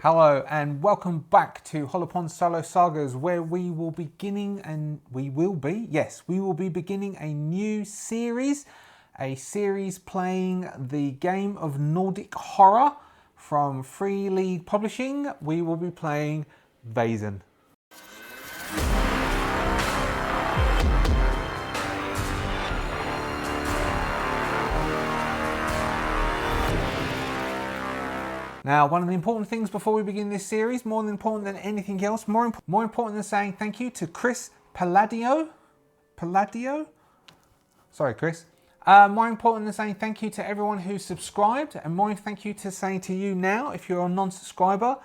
Hello and welcome back to Hollowponds Solo Sagas, where we will be beginning a new series. A series playing the game of Nordic horror from Free League Publishing. We will be playing Vaesen. Now, one of the important things before we begin this series, more important than anything else, more important than saying thank you to Chris Palladio. Sorry, Chris. More important than saying thank you to everyone who subscribed, and more thank you to saying to you now, if you're a non-subscriber,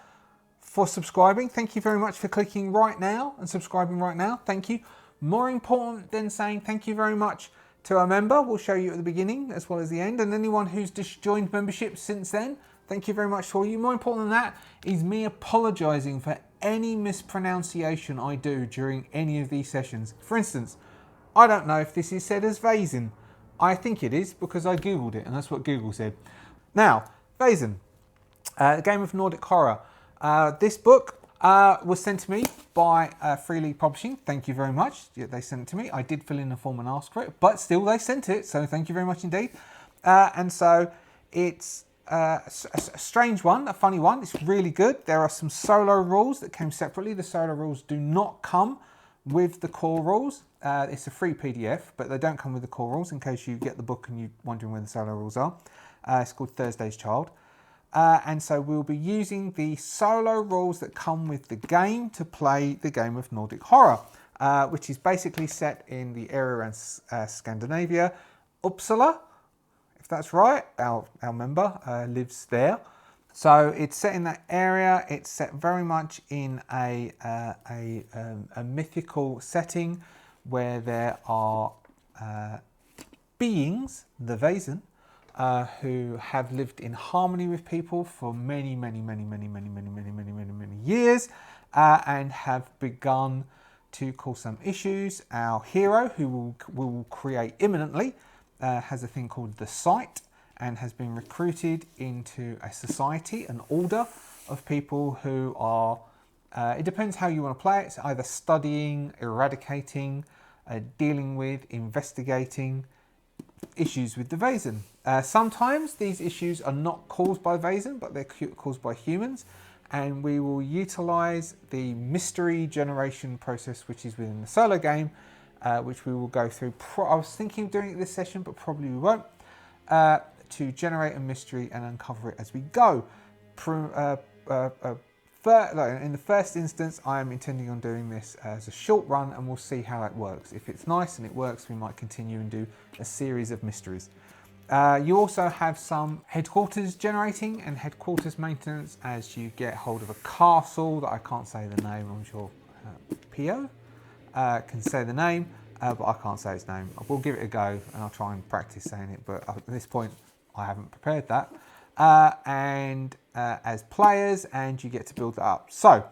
for subscribing. Thank you very much for clicking right now and subscribing right now. Thank you. More important than saying thank you very much to our member, we'll show you at the beginning as well as the end, and anyone who's just joined membership since then. Thank you very much for you. More important than that is me apologising for any mispronunciation I do during any of these sessions. For instance, I don't know if this is said as Vaesen. I think it is because I googled it and that's what Google said. Now, Vaesen, a game of Nordic horror. This book was sent to me by Free League Publishing. Thank you very much. Yeah, they sent it to me. I did fill in the form and ask for it, but still they sent it. So thank you very much indeed. And so it's a strange one, a funny one. It's really good. There are some solo rules that came separately. The solo rules do not come with the core rules. It's a free PDF, but they don't come with the core rules in case you get the book and you're wondering where the solo rules are. It's called Thursday's Child. And so we'll be using the solo rules that come with the game to play the game of Nordic horror, which is basically set in the area around Scandinavia. Uppsala, if that's right, our member lives there. So it's set in that area. It's set very much in a mythical setting where there are beings, the Vaesen, who have lived in harmony with people for many years, and have begun to cause some issues. Our hero, who will create imminently, has a thing called the Sight, and has been recruited into a society, an order of people who are, it depends how you want to play it, it's either studying, eradicating, dealing with, investigating issues with the Vaesen. Sometimes these issues are not caused by Vaesen, but they're caused by humans, and we will utilise the mystery generation process which is within the solo game, which we will go through. I was thinking of doing it this session, but probably we won't, to generate a mystery and uncover it as we go. In the first instance, I am intending on doing this as a short run, and we'll see how it works. If it's nice and it works, we might continue and do a series of mysteries. You also have some headquarters generating and headquarters maintenance as you get hold of a castle that I can't say the name. I'm sure Pio can say the name, but I can't say its name. We'll give it a go and I'll try and practice saying it, but at this point I haven't prepared that. As players, and you get to build that up. So,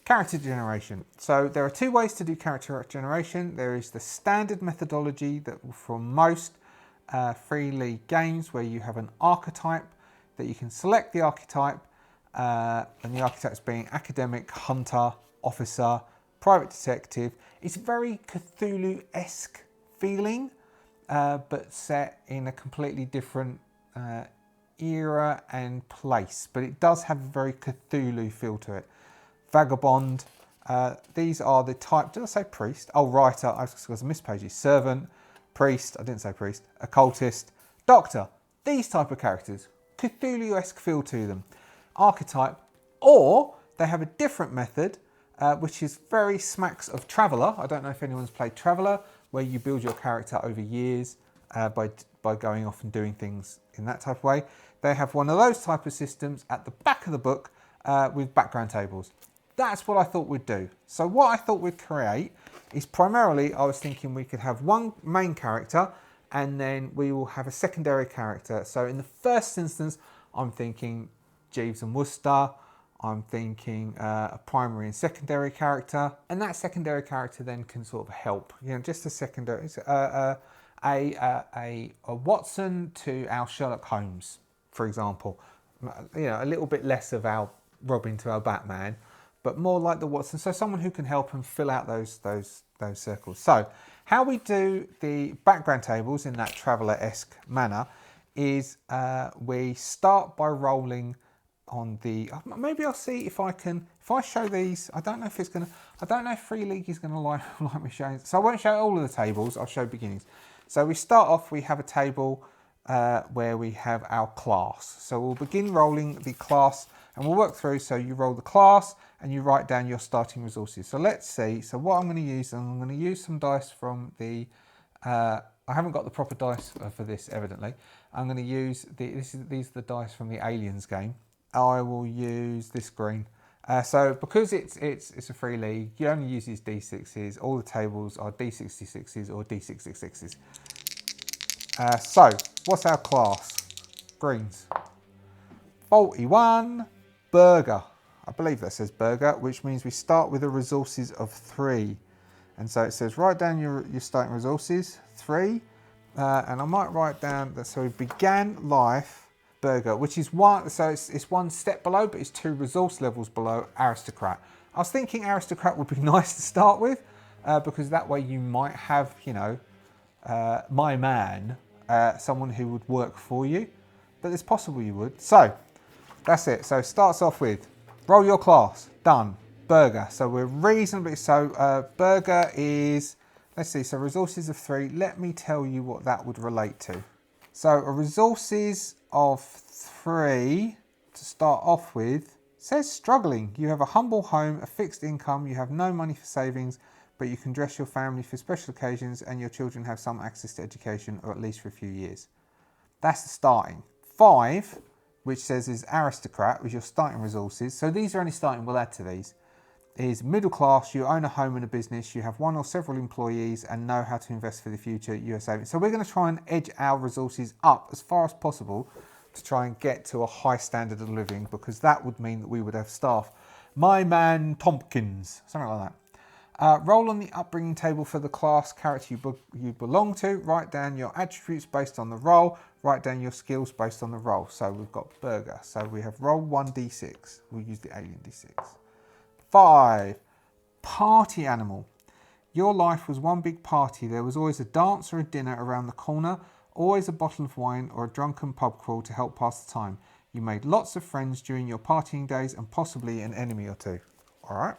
character generation. So there are two ways to do character generation. There is the standard methodology that from most Free League games, where you have an archetype that you can select the archetype, and the archetypes being academic, hunter, officer, private detective. It's very Cthulhu-esque feeling, but set in a completely different era and place, but it does have a very Cthulhu feel to it. Vagabond, these are the type, did I say priest? Oh, writer, I was missed pages. Servant, priest, I didn't say priest, occultist, doctor, these type of characters, Cthulhu-esque feel to them. Archetype, or they have a different method, which is very smacks of Traveller. I don't know if anyone's played Traveller, where you build your character over years by going off and doing things in that type of way. They have one of those type of systems at the back of the book with background tables. That's what I thought we'd do. So what I thought we'd create is primarily, I was thinking we could have one main character and then we will have a secondary character. So in the first instance, I'm thinking Jeeves and Worcester. I'm thinking a primary and secondary character, and that secondary character then can sort of help. You know, just a secondary, a Watson to our Sherlock Holmes, for example. You know, a little bit less of our Robin to our Batman, but more like the Watson. So someone who can help and fill out those circles. So how we do the background tables in that traveller-esque manner is we start by rolling on the, maybe I'll see if I can, if I show these, I don't know if it's going to, I don't know if Free League is going to like me showing, so I won't show all of the tables, I'll show beginnings. So we start off, we have a table where we have our class. So we'll begin rolling the class and we'll work through, so you roll the class and you write down your starting resources. So let's see, so what I'm going to use, I'm going to use some dice from the, I haven't got the proper dice for this evidently. I'm going to use, these are the dice from the Aliens game. I will use this green. So because it's a free league, you only use these D6s. All the tables are D66s or D666s. So what's our class? Greens. 41, burger. I believe that says burger, which means we start with the resources of 3. And so it says write down your starting resources, 3. And I might write down that, so we began life, burger, which is one, so it's one step below, but it's 2 resource levels below aristocrat. I was thinking aristocrat would be nice to start with, because that way you might have, you know, my man, someone who would work for you, but it's possible you would. So that's it. So starts off with roll your class, done, burger. So we're reasonably, so burger is, let's see, so resources of 3. Let me tell you what that would relate to. So a resources of 3 to start off with says struggling. You have a humble home, a fixed income, you have no money for savings, but you can dress your family for special occasions and your children have some access to education, or at least for a few years. That's the starting. 5, which says is aristocrat, with your starting resources. So these are only starting, we'll add to these. Is middle class, you own a home and a business, you have 1 or several employees and know how to invest for the future, you are saving. So we're going to try and edge our resources up as far as possible to try and get to a high standard of living, because that would mean that we would have staff. My man Tompkins, something like that. Roll on the upbringing table for the class character you belong to. Write down your attributes based on the roll. Write down your skills based on the roll. So we've got burger. So we have roll 1d6. We'll use the alien d6. 5, party animal. Your life was one big party. There was always a dance or a dinner around the corner, always a bottle of wine or a drunken pub crawl to help pass the time. You made lots of friends during your partying days and possibly an enemy or 2. All right.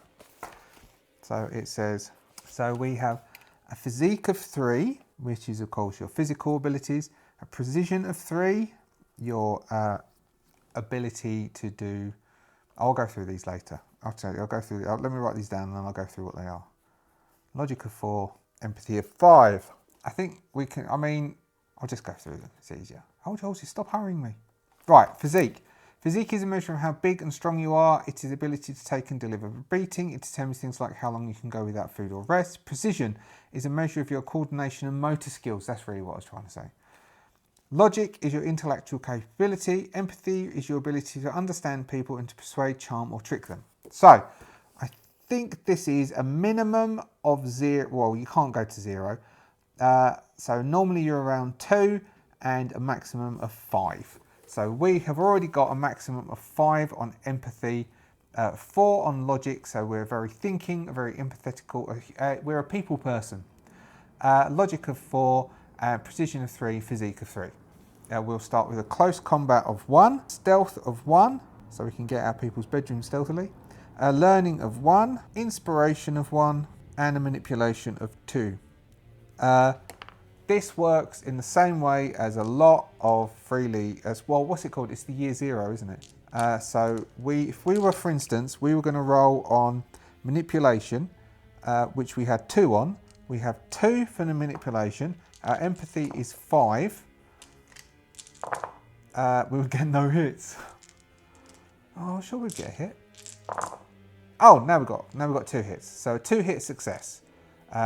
So it says, so we have a physique of 3, which is of course your physical abilities, a precision of 3, your ability to do, I'll go through these later. I'll tell you, I'll go through, let me write these down and then I'll go through what they are. Logic of 4, empathy of 5. I think we can, I mean, I'll just go through them, it's easier. Hold you, stop hurrying me. Right, physique. Physique is a measure of how big and strong you are. It is the ability to take and deliver a beating. It determines things like how long you can go without food or rest. Precision is a measure of your coordination and motor skills. That's really what I was trying to say. Logic is your intellectual capability. Empathy is your ability to understand people and to persuade, charm or trick them. So I think this is a minimum of 0. Well, you can't go to 0. So normally you're around 2 and a maximum of 5. So we have already got a maximum of 5 on empathy, 4 on logic. So we're very thinking, very empathetical. We're a people person. Logic of 4, precision of 3, physique of 3. We'll start with a close combat of 1, stealth of 1, so we can get our people's bedroom stealthily. Learning of 1, inspiration of 1, and a manipulation of 2. This works in the same way as a lot of freely, as well, what's it called? It's the year 0, isn't it? So if we were, for instance, we were going to roll on manipulation, which we had 2 on. We have 2 for the manipulation. Our empathy is 5. We would get no hits. Oh, sure we'd get a hit. Oh, now we've got 2 hits. So a 2-hit success,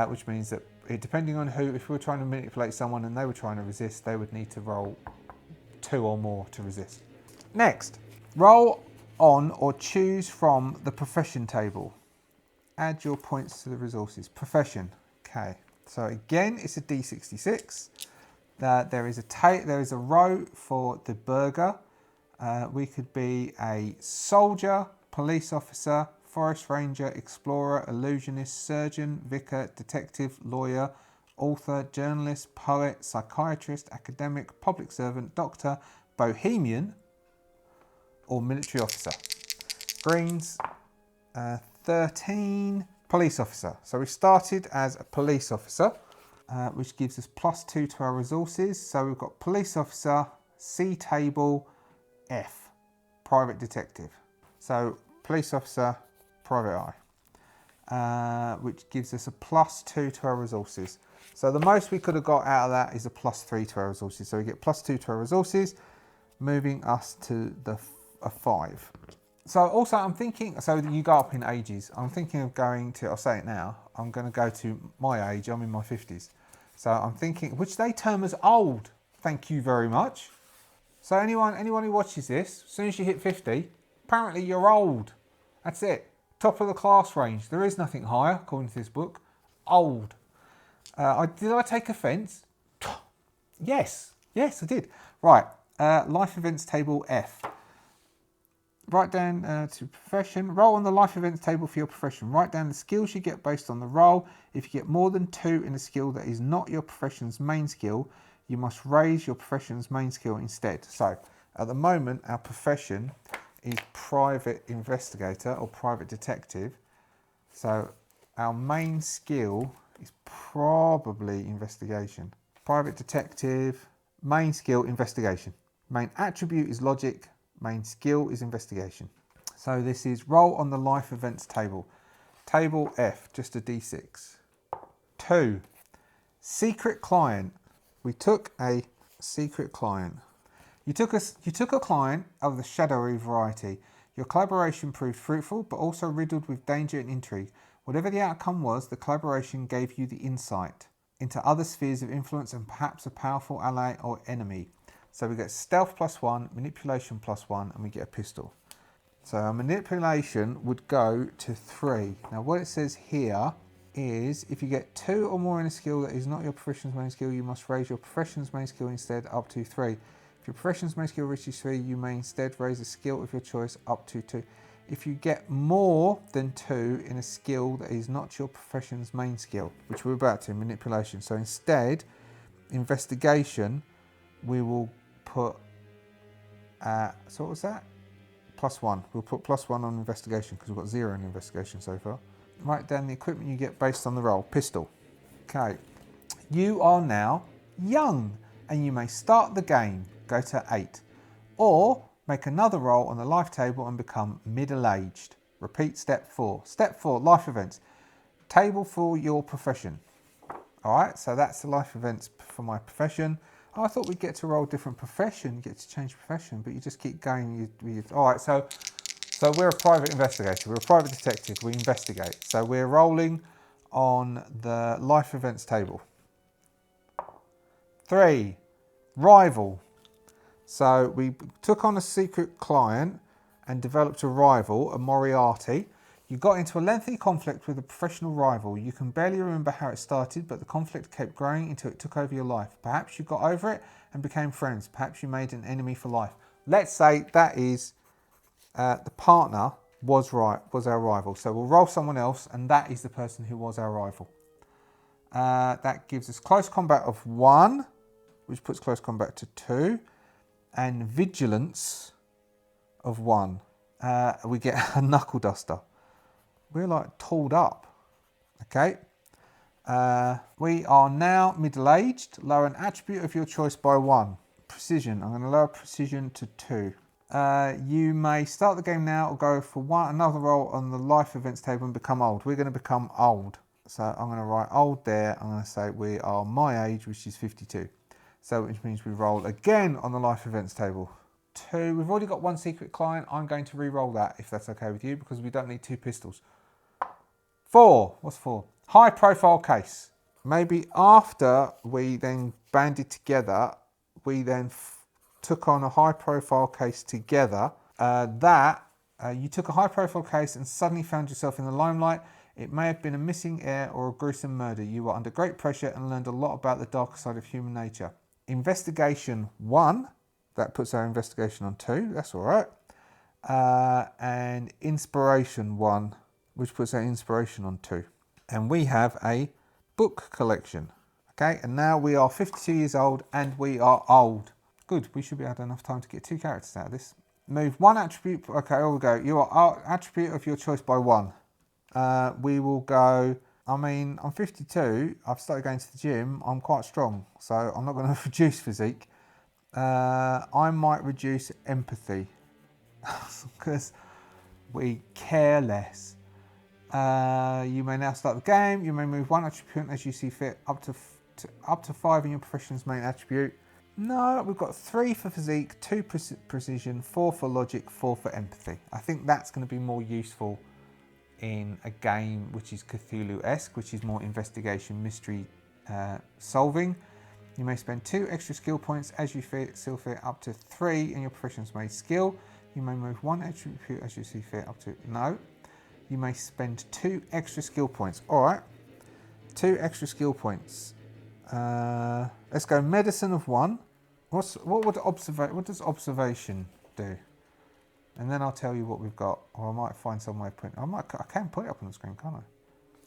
which means that depending on who, if we were trying to manipulate someone and they were trying to resist, they would need to roll 2 or more to resist. Next, roll on or choose from the profession table. Add your points to the resources. Profession. Okay. So again, it's a D66. There is a row for the burger. We could be a soldier, police officer, forest ranger, explorer, illusionist, surgeon, vicar, detective, lawyer, author, journalist, poet, psychiatrist, academic, public servant, doctor, bohemian, or military officer. Greens, 13, police officer. So we started as a police officer, which gives us +2 to our resources. So we've got police officer, C table, F, private detective. So police officer, private eye, which gives us a +2 to our resources. So the most we could have got out of that is a +3 to our resources. So we get +2 to our resources, moving us to a 5. So also I'm thinking, so you go up in ages. I'm thinking of going to, I'll say it now, I'm going to go to my age. I'm in my 50s. So I'm thinking, which they term as old. Thank you very much. So anyone who watches this, as soon as you hit 50, apparently you're old. That's it. Top of the class range. There is nothing higher, according to this book. Old. Did I take offence? Yes. Yes, I did. Right. Life events table F. Write down to profession. Roll on the life events table for your profession. Write down the skills you get based on the roll. If you get more than 2 in a skill that is not your profession's main skill, you must raise your profession's main skill instead. So at the moment, our profession is private investigator or private detective. So our main skill is probably investigation. Private detective, main skill, investigation. Main attribute is logic. Main skill is investigation. So this is roll on the life events table. Table F, just a D6. 2, secret client. We took a secret client. You took a client of the shadowy variety. Your collaboration proved fruitful, but also riddled with danger and intrigue. Whatever the outcome was, the collaboration gave you the insight into other spheres of influence and perhaps a powerful ally or enemy. So we get stealth +1, manipulation +1, and we get a pistol. So our manipulation would go to 3. Now what it says here is if you get 2 or more in a skill that is not your profession's main skill, you must raise your profession's main skill instead up to 3. If your profession's main skill reaches 3, you may instead raise a skill of your choice up to 2. If you get more than 2 in a skill that is not your profession's main skill, which we're about to, manipulation. So instead, investigation, we will put, so what was that? +1. We'll put +1 on investigation because we've got 0 in investigation so far. Write down the equipment you get based on the roll. Pistol. Okay. You are now young and you may start the game. Go to 8. Or make another roll on the life table and become middle-aged. Repeat step 4. Step 4, life events. Table for your profession. All right, so that's the life events for my profession. Oh, I thought we'd get to roll different profession, you get to change profession, but you just keep going. All right, so we're a private investigator, we're a private detective, we investigate. So we're rolling on the life events table. 3, rival. So we took on a secret client and developed a rival, a Moriarty. You got into a lengthy conflict with a professional rival. You can barely remember how it started, but the conflict kept growing until it took over your life. Perhaps you got over it and became friends. Perhaps you made an enemy for life. Let's say that is the partner was our rival. So we'll roll someone else, and that is the person who was our rival. That gives us close combat of 1, which puts close combat to 2, and vigilance of 1. We get a knuckle duster. We're like tooled up, okay? We are now middle-aged. Lower an attribute of your choice by 1. Precision, I'm gonna lower precision to 2. You may start the game now or go for another roll on the life events table and become old. We're gonna become old. So I'm gonna write old there. I'm gonna say we are my age, which is 52. So which means we roll again on the life events table. 2, we've already got 1 secret client. I'm going to re-roll that if that's okay with you because we don't need 2 pistols. 4, what's 4? High profile case. Maybe after we then banded together, we then took on a high profile case together. You took a high profile case and suddenly found yourself in the limelight. It may have been a missing heir or a gruesome murder. You were under great pressure and learned a lot about the darker side of human nature. Investigation 1, that puts our investigation on 2, that's all right. and inspiration 1, which puts our inspiration on 2. And we have a book collection. Okay, and now we are 52 years old and we are old. Good, we should be able to have enough time to get 2 characters out of this. Move 1 attribute. Okay, here we go. You are attribute of your choice by 1. We will go. I mean, I'm 52. I've started going to the gym. I'm quite strong, so I'm not going to reduce physique. I might reduce empathy because we care less. You may now start the game. You may move 1 attribute as you see fit, up to 5 in your profession's main attribute. No, we've got 3 for physique, 2 precision, 4 for logic, 4 for empathy. I think that's going to be more useful in a game which is Cthulhu-esque, which is more investigation, mystery solving. You may spend 2 extra skill points as you still fit, up to 3 in your profession's made skill. You may move 1 attribute as you see fit, up to... No. You may spend 2 extra skill points. All right. 2 extra skill points. Let's go medicine of 1. What does observation do? And then I'll tell you what we've got, or I might find some way of putting. I can put it up on the screen, can't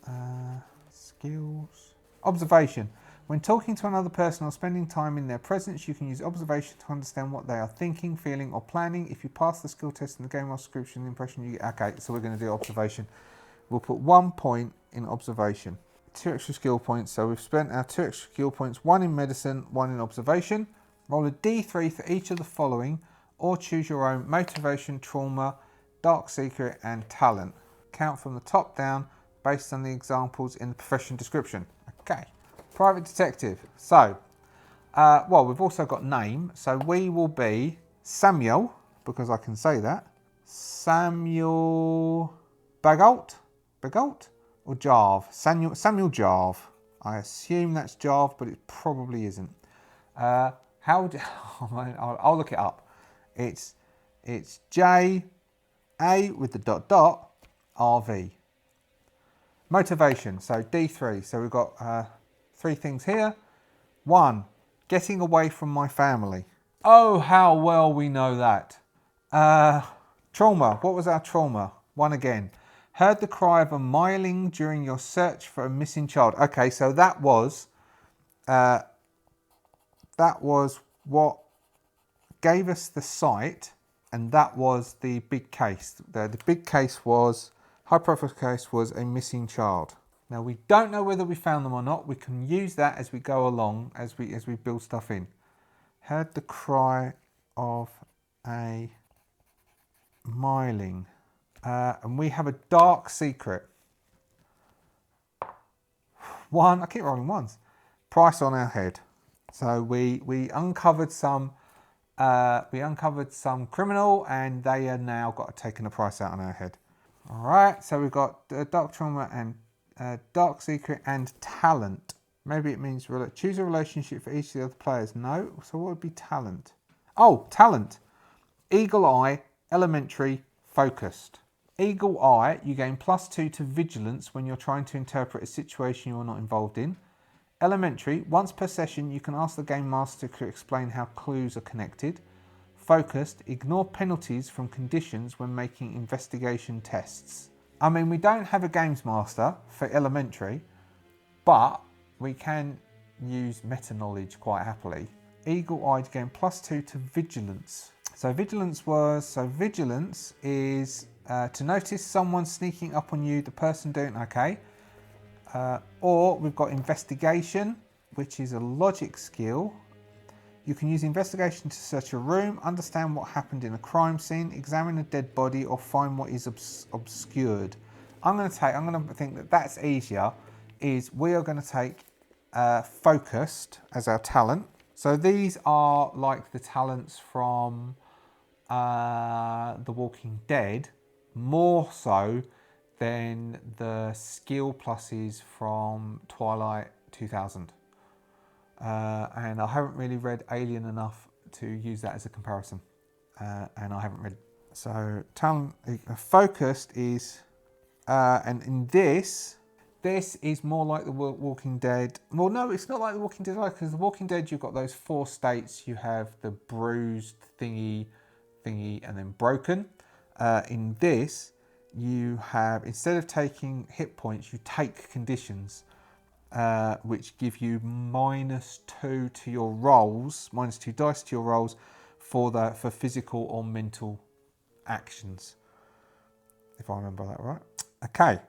I? Skills. Observation. When talking to another person or spending time in their presence, you can use observation to understand what they are thinking, feeling, or planning. If you pass the skill test in the game description, the impression you get. Okay, so we're going to do observation. We'll put 1 point in observation. 2 extra skill points. So we've spent our 2 extra skill points, 1 in medicine, 1 in observation. Roll a d3 for each of the following, or choose your own: motivation, trauma, dark secret, and talent. Count from the top down based on the examples in the profession description. Okay. Private detective. So, well, we've also got name. So we will be Samuel, because I can say that. Samuel Bagalt? Bagalt? Or Jarve? Samuel Jarve. I assume that's Jarve, but it probably isn't. I'll look it up. It's J A with the dot dot RV. Motivation. So D3. So we've got 3 things here. 1, getting away from my family. Oh, how well we know that. Trauma. What was our trauma? 1 again. Heard the cry of a myling during your search for a missing child. Okay, so that was what gave us the sight, and that was the big case. The big case was, high profile case was a missing child. Now we don't know whether we found them or not. We can use that as we go along, as we build stuff in. Heard the cry of a myling. And we have a dark secret. 1, I keep rolling 1s. Price on our head. So we uncovered some criminal, and they are now got taken a price out on our head. All right, so we've got dark trauma and dark secret and talent. Maybe it means choose a relationship for each of the other players. No, so what would be talent? Oh, talent. Eagle eye, elementary, focused. Eagle eye, you gain +2 to vigilance when you're trying to interpret a situation you're not involved in. Elementary, once per session, you can ask the game master to explain how clues are connected. Focused, ignore penalties from conditions when making investigation tests. I mean, we don't have a games master for elementary, but we can use meta knowledge quite happily. Eagle eye, gain +2 to vigilance. So vigilance is to notice someone sneaking up on you, the person doing okay. Or we've got investigation, which is a logic skill. You can use investigation to search a room, understand what happened in a crime scene, examine a dead body, or find what is obscured. I'm going to think that that's easier. We are going to take focused as our talent. So these are like the talents from The Walking Dead, more so than the skill pluses from Twilight 2000. And I haven't really read Alien enough to use that as a comparison. And I haven't read. So talent focused is, and in this is more like The Walking Dead. Well, no, it's not like The Walking Dead, because The Walking Dead, you've got those 4 states. You have the bruised thingy, and then broken. In this, you have, instead of taking hit points, you take conditions, which give you -2 to your rolls, -2 dice to your rolls for physical or mental actions, if I remember that right. Okay.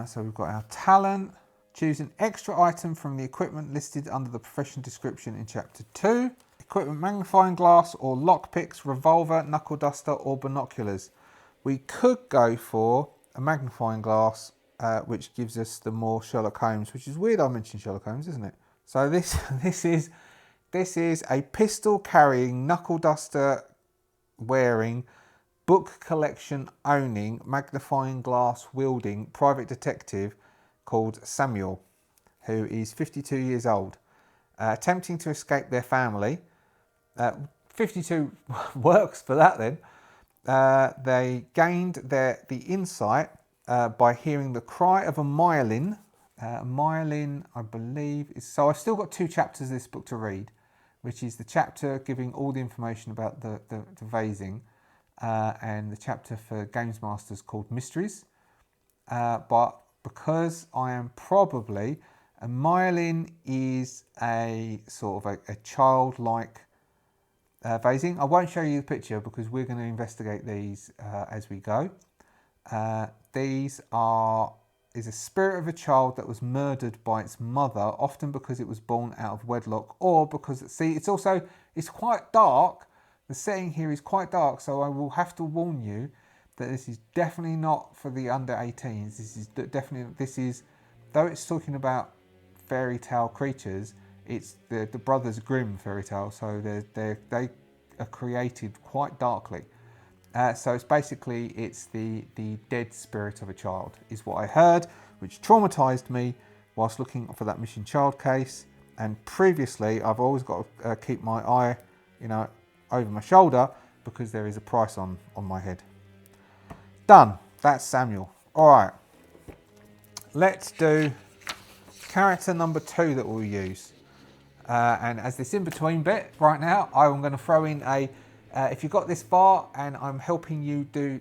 So we've got our talent. Choose an extra item from the equipment listed under the profession description in Chapter 2. Equipment: magnifying glass or lockpicks, revolver, knuckle duster or binoculars. We could go for a magnifying glass, which gives us the more Sherlock Holmes, which is weird I mentioned Sherlock Holmes, isn't it? So this is a pistol carrying, knuckle duster wearing, book collection owning, magnifying glass wielding private detective called Samuel, who is 52 years old, attempting to escape their family. 52 works for that then. They gained the insight by hearing the cry of a myelin. Myelin, I believe, is... So I've still got 2 chapters of this book to read, which is the chapter giving all the information about the Vaesen, and the chapter for Games Masters called Mysteries. But because I am probably... A myelin is a sort of a childlike Vaesen. I won't show you the picture because we're going to investigate these as we go. These is a spirit of a child that was murdered by its mother, often because it was born out of wedlock, or because it's quite dark. The setting here is quite dark, so I will have to warn you that this is definitely not for the under 18s. This is though it's talking about fairy tale creatures, it's the Brothers Grimm fairy tale, so they are created quite darkly. So it's basically the dead spirit of a child is what I heard, which traumatized me whilst looking for that missing child case. And previously, I've always got to keep my eye, over my shoulder because there is a price on my head. Done. That's Samuel. All right. Let's do character number 2 that we'll use. And as this in-between bit right now, I'm going to throw in if you got this far and I'm helping you do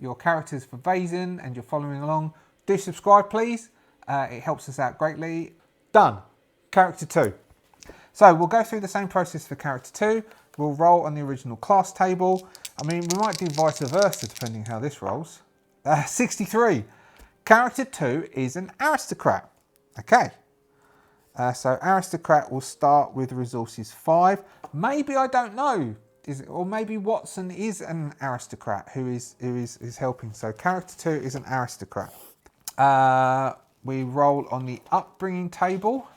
your characters for Vaesen and you're following along, do subscribe please. It helps us out greatly. Done. Character 2. So we'll go through the same process for character 2. We'll roll on the original class table. I mean, we might do vice versa depending how this rolls. 63. Character 2 is an aristocrat. Okay. So aristocrat will start with resources 5. Maybe, I don't know. Or maybe Watson is an aristocrat who is helping. So character 2 is an aristocrat. We roll on the upbringing table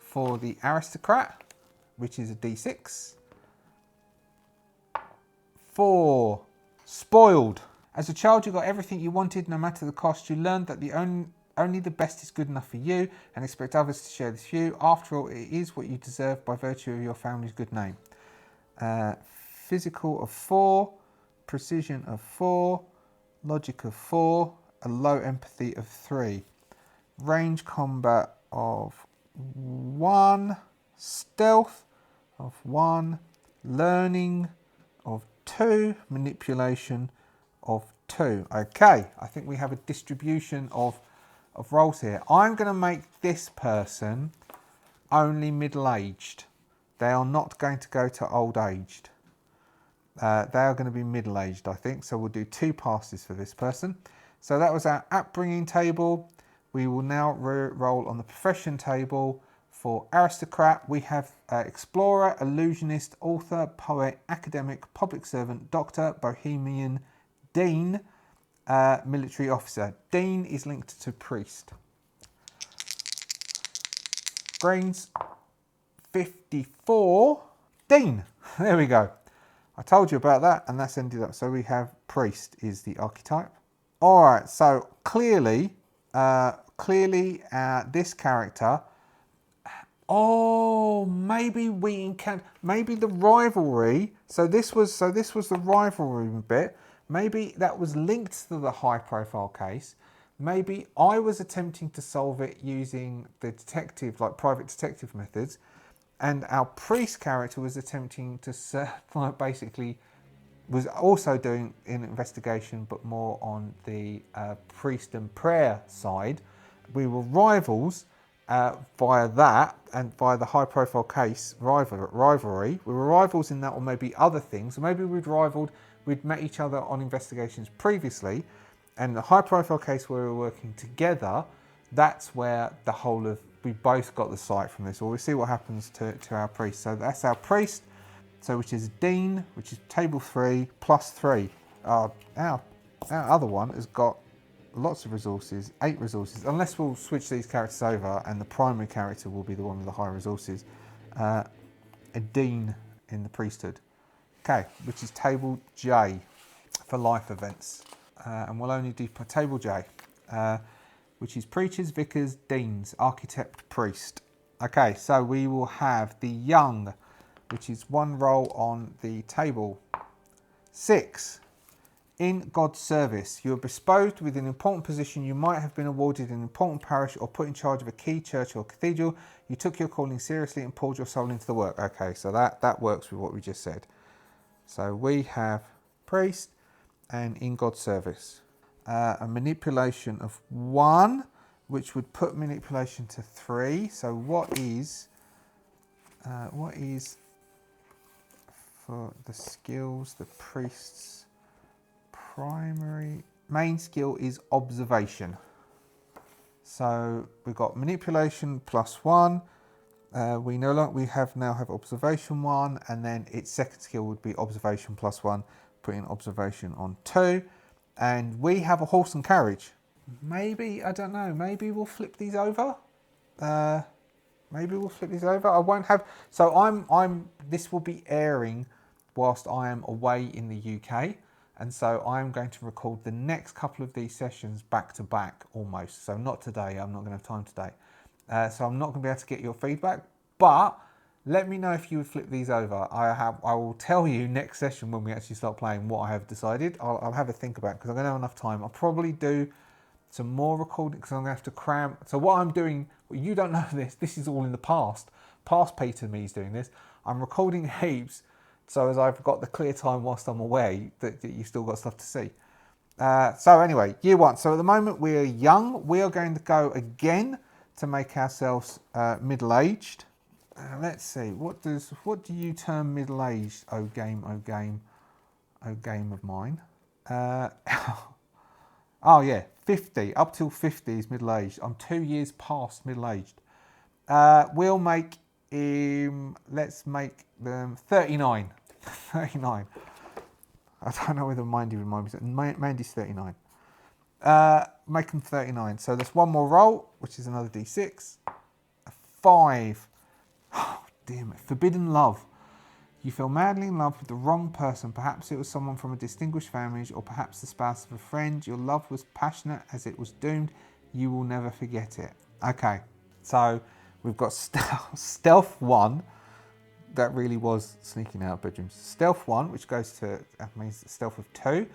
for the aristocrat, which is a d6. 4. Spoiled. As a child, you got everything you wanted, no matter the cost. You learned that only the best is good enough for you and expect others to share this view. After all, it is what you deserve by virtue of your family's good name. Physical of 4, precision of 4, logic of 4, a low empathy of 3. Range combat of 1, stealth of 1, learning of 2, manipulation of 2. Okay, I think we have a distribution of roles here. I'm going to make this person only middle-aged. They are not going to go to old-aged. They are going to be middle-aged, I think. So we'll do 2 passes for this person. So that was our upbringing table. We will now roll on the profession table. For aristocrat, we have explorer, illusionist, author, poet, academic, public servant, doctor, bohemian, dean, military officer. Dean is linked to priest. Brains 54. Dean. There we go. I told you about that, and that's ended up. So we have priest is the archetype. All right. So clearly, this character. Oh, maybe we encounter the rivalry. So this was the rivalry bit. Maybe that was linked to the high-profile case. Maybe I was attempting to solve it using the detective, like private detective methods, and our priest character was attempting to basically was also doing an investigation, but more on the priest and prayer side. We were rivals via that and via the high-profile case rivalry. We were rivals in that, or maybe other things. Or maybe we'd met each other on investigations previously, and the high-profile case where we were working together, that's where the whole of, we both got the sight from this. Or we'll see what happens to our priest. So that's our priest. So which is Dean, which is table 3 plus 3. Our other one has got lots of resources, 8 resources, unless we'll switch these characters over and the primary character will be the one with the high resources. A Dean in the priesthood. Okay, which is table J for life events. And we'll only do table J, which is preachers, vicars, deans, architect, priest. Okay, so we will have the young, which is 1 role on the table. 6, in God's service. You are bestowed with an important position. You might have been awarded an important parish or put in charge of a key church or cathedral. You took your calling seriously and poured your soul into the work. Okay, so that works with what we just said. So we have priest and in God's service. A manipulation of 1, which would put manipulation to 3. So what is for the skills, the priest's main skill is observation. So we've got manipulation plus 1. We now have observation 1, and then its second skill would be observation plus 1, putting observation on 2. And we have a horse and carriage. Maybe, I don't know, maybe we'll flip these over. I won't have, so this will be airing whilst I am away in the UK. And so I'm going to record the next couple of these sessions back to back almost. So not today, I'm not going to have time today. So I'm not going to be able to get your feedback, but let me know if you would flip these over. I will tell you next session when we actually start playing what I have decided. I'll have a think about it because I'm going to have enough time. I'll probably do some more recording because I'm going to have to cram. So what I'm doing, you don't know this is all in the past. Past Peter me is doing this. I'm recording heaps. So as I've got the clear time whilst I'm away, that you've still got stuff to see. So anyway, year 1. So at the moment we are young. We are going to go again to make ourselves middle-aged. Let's see, what do you term middle-aged? Oh game of mine. Oh yeah, 50. Up till 50 is middle-aged. I'm 2 years past middle-aged. We'll make let's make them 39. 39. I don't know whether Mandy reminds me. Mandy's 39. Make them 39. So there's 1 more roll, which is another D6. A 5. Oh, damn it. Forbidden love. You fell madly in love with the wrong person. Perhaps it was someone from a distinguished family, or perhaps the spouse of a friend. Your love was passionate as it was doomed. You will never forget it. Okay, so we've got stealth 1. That really was sneaking out of bedrooms. Stealth 1, which goes to, that means stealth of 2.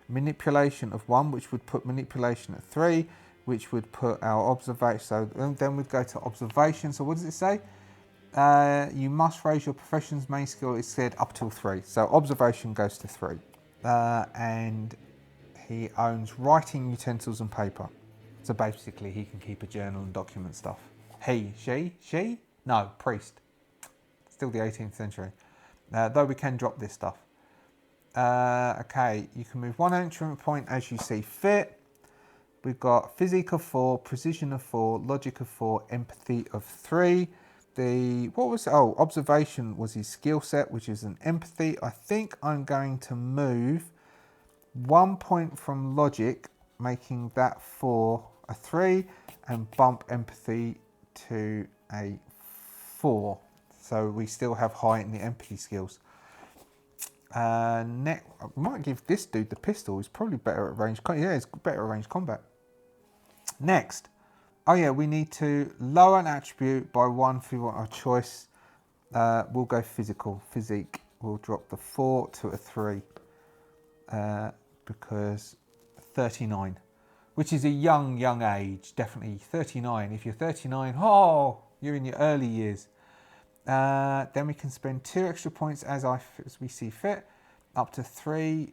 Manipulation of 1, which would put manipulation at 3, which would put our observation. So then we'd go to observation. So what does it say? You must raise your profession's main skill, it said up till 3. So observation goes to 3. And he owns writing utensils and paper. So basically he can keep a journal and document stuff. She? No, priest. Still the 18th century. Though we can drop this stuff. Okay, you can move 1 entrant point as you see fit. We've got physique of 4, precision of 4, logic of 4, empathy of 3. Observation was his skill set, which is an empathy. I think I'm going to move 1 point from logic, making that 4 a 3, and bump empathy to a 4. So we still have high in the empathy skills. I might give this dude the pistol. He's probably better at range. Yeah, he's better at range combat. Next. Oh yeah, we need to lower an attribute by 1 if we want our choice. We'll go physical. Physique. We'll drop the 4 to a 3. Because 39. Which is a young age. Definitely 39. If you're 39, you're in your early years. Then we can spend 2 extra points as we see fit. Up to 3,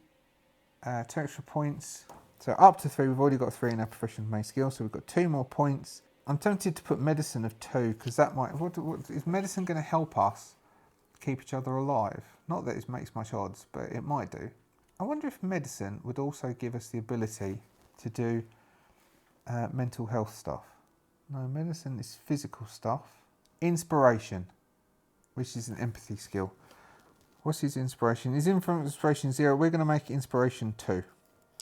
2 extra points. So up to 3, we've already got 3 in our professional main skill, so we've got 2 more points. I'm tempted to put medicine of 2, because that might, what is medicine going to help us keep each other alive? Not that it makes much odds, but it might do. I wonder if medicine would also give us the ability to do mental health stuff. No, medicine is physical stuff. Inspiration, which is an empathy skill. What's his inspiration? His inspiration 0. We're going to make inspiration 2.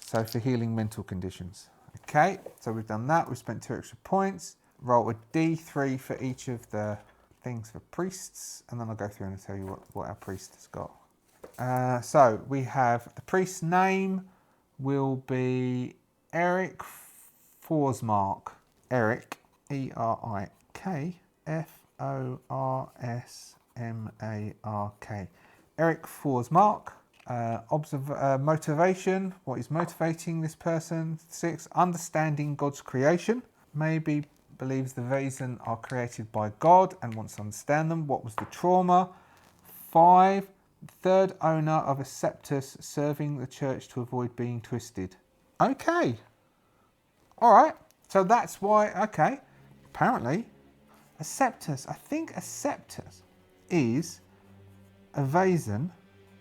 So for healing mental conditions. Okay, so we've done that. We've spent 2 extra points. Roll a D3 for each of the things for priests, and then I'll go through and tell you what our priest has got. So we have the priest's name will be Erik Forsmark. Erik, Erik Forsmark. Erik Forsmark. Motivation. What is motivating this person? 6. Understanding God's creation. Maybe believes the Vaesen are created by God and wants to understand them. What was the trauma? 5. Third owner of a septus serving the church to avoid being twisted. Okay. All right. So that's why, okay. Apparently, a septus. I think a septus is a Vaesen.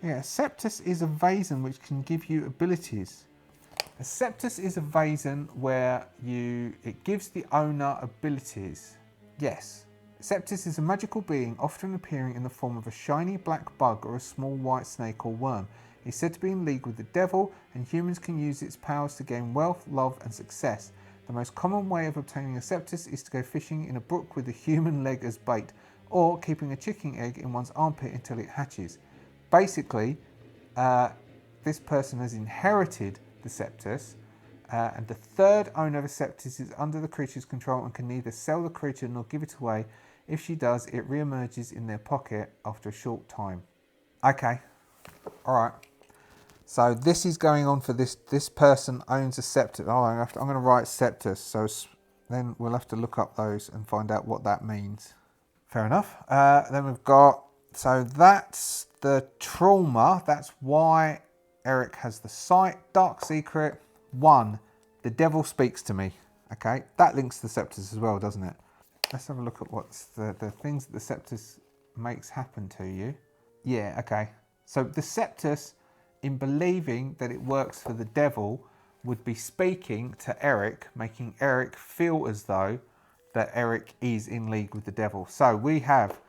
Yeah, a septus is a Vaesen which can give you abilities. A septus is a Vaesen where it gives the owner abilities. Yes. Septus is a magical being often appearing in the form of a shiny black bug or a small white snake or worm. It's said to be in league with the devil, and humans can use its powers to gain wealth, love and success. The most common way of obtaining a septus is to go fishing in a brook with a human leg as bait, or keeping a chicken egg in one's armpit until it hatches. Basically, this person has inherited the septus, and the third owner of a septus is under the creature's control and can neither sell the creature nor give it away. If she does, it re-emerges in their pocket after a short time. Okay, all right. So this is going on for this person owns a septus. Oh, I'm going to write septus, so then we'll have to look up those and find out what that means. Fair enough. Then we've got, so that's the trauma. That's why Erik has the sight. Dark secret. 1. The devil speaks to me. Okay, that links to the septus as well, doesn't it? Let's have a look at what's the things that the septus makes happen to you. Yeah, okay. So the septus, in believing that it works for the devil, would be speaking to Erik, making Erik feel as though that Erik is in league with the devil. So we have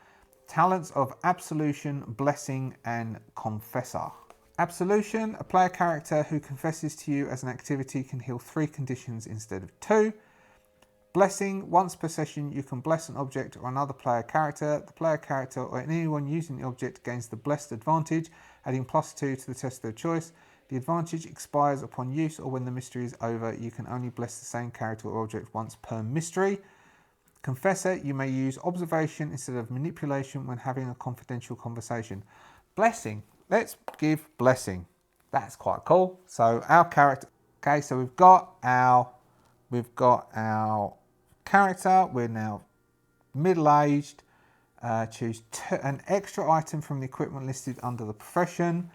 talents of absolution, blessing, and confessor. Absolution, a player character who confesses to you as an activity can heal 3 conditions instead of 2. Blessing, once per session you can bless an object or another player character. The player character or anyone using the object gains the blessed advantage, adding +2 to the test of their choice. The advantage expires upon use or when the mystery is over. You can only bless the same character or object once per mystery. Confessor, you may use observation instead of manipulation when having a confidential conversation. Blessing, let's give blessing. That's quite cool. So our character, okay, so we've got our character. We're now middle-aged. Choose an extra item from the equipment listed under the profession.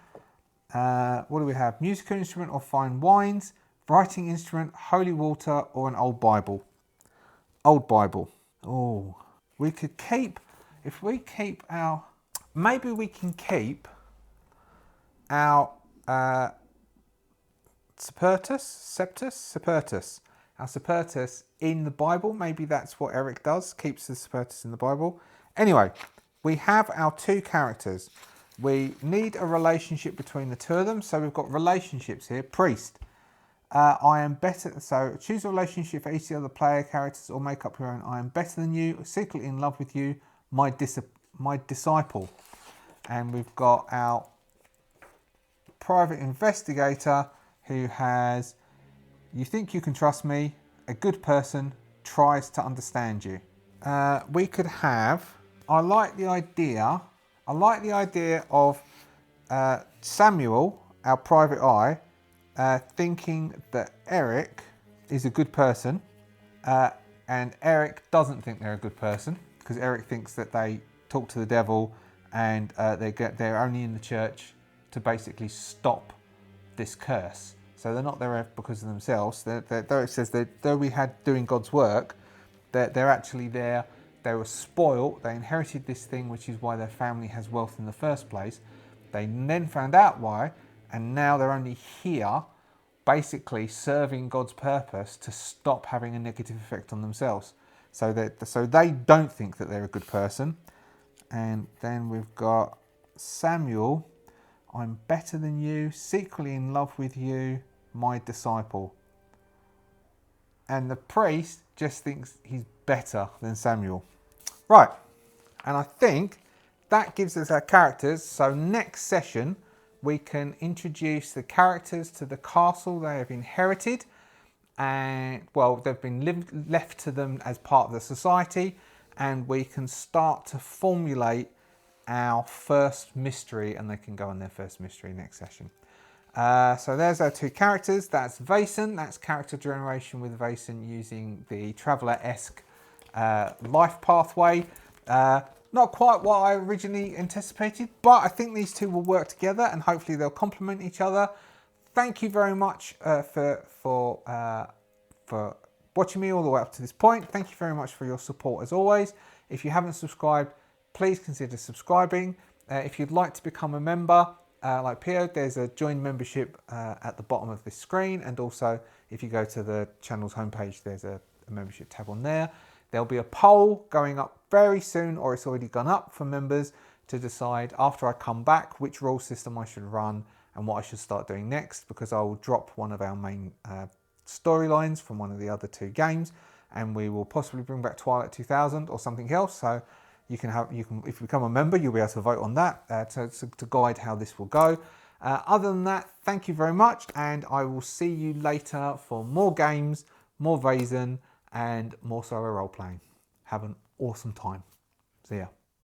What do we have? Musical instrument or fine wines, writing instrument, holy water, or an old Bible. Old Bible. Oh, we could keep, if we keep our, maybe we can keep our Sapertus. Our Sapertus in the Bible. Maybe that's what Erik does, keeps the Sapertus in the Bible. Anyway, we have our 2 characters. We need a relationship between the 2 of them. So we've got relationships here. Priest. I am better. So choose a relationship for each of the other player characters or make up your own. I am better than you, secretly in love with you, my disciple. And we've got our private investigator who has, you think you can trust me, a good person, tries to understand you. We could have, I like the idea of Samuel, our private eye, thinking that Erik is a good person, and Erik doesn't think they're a good person because Erik thinks that they talk to the devil and they're only in the church to basically stop this curse. So they're not there because of themselves. Though it says that though we had doing God's work, they're actually there. They were spoilt. They inherited this thing, which is why their family has wealth in the first place. They then found out why, and now they're only here, basically serving God's purpose to stop having a negative effect on themselves. So they don't think that they're a good person. And then we've got Samuel. I'm better than you, secretly in love with you, my disciple. And the priest just thinks he's better than Samuel. Right, and I think that gives us our characters. So next session, we can introduce the characters to the castle they have inherited. And, well, they've been left to them as part of the society. And we can start to formulate our first mystery, and they can go on their first mystery next session. So there's our two characters. That's Vaesen. That's character generation with Vaesen using the Traveller-esque life pathway. Not quite what I originally anticipated, but I think these two will work together and hopefully they'll complement each other. Thank you very much for watching me all the way up to this point. Thank you very much for your support as always. If you haven't subscribed, please consider subscribing. If you'd like to become a member, like Pio, there's a join membership at the bottom of this screen. And also, if you go to the channel's homepage, there's a membership tab on there. There'll be a poll going up very soon, or it's already gone up for members to decide after I come back which rule system I should run and what I should start doing next, because I will drop one of our main storylines from one of the other two games, and we will possibly bring back Twilight 2000 or something else. So if you become a member, you'll be able to vote on that to guide how this will go. Other than that, thank you very much, and I will see you later for more games, more Vaesen, and more solo role playing. Have an awesome time. See ya.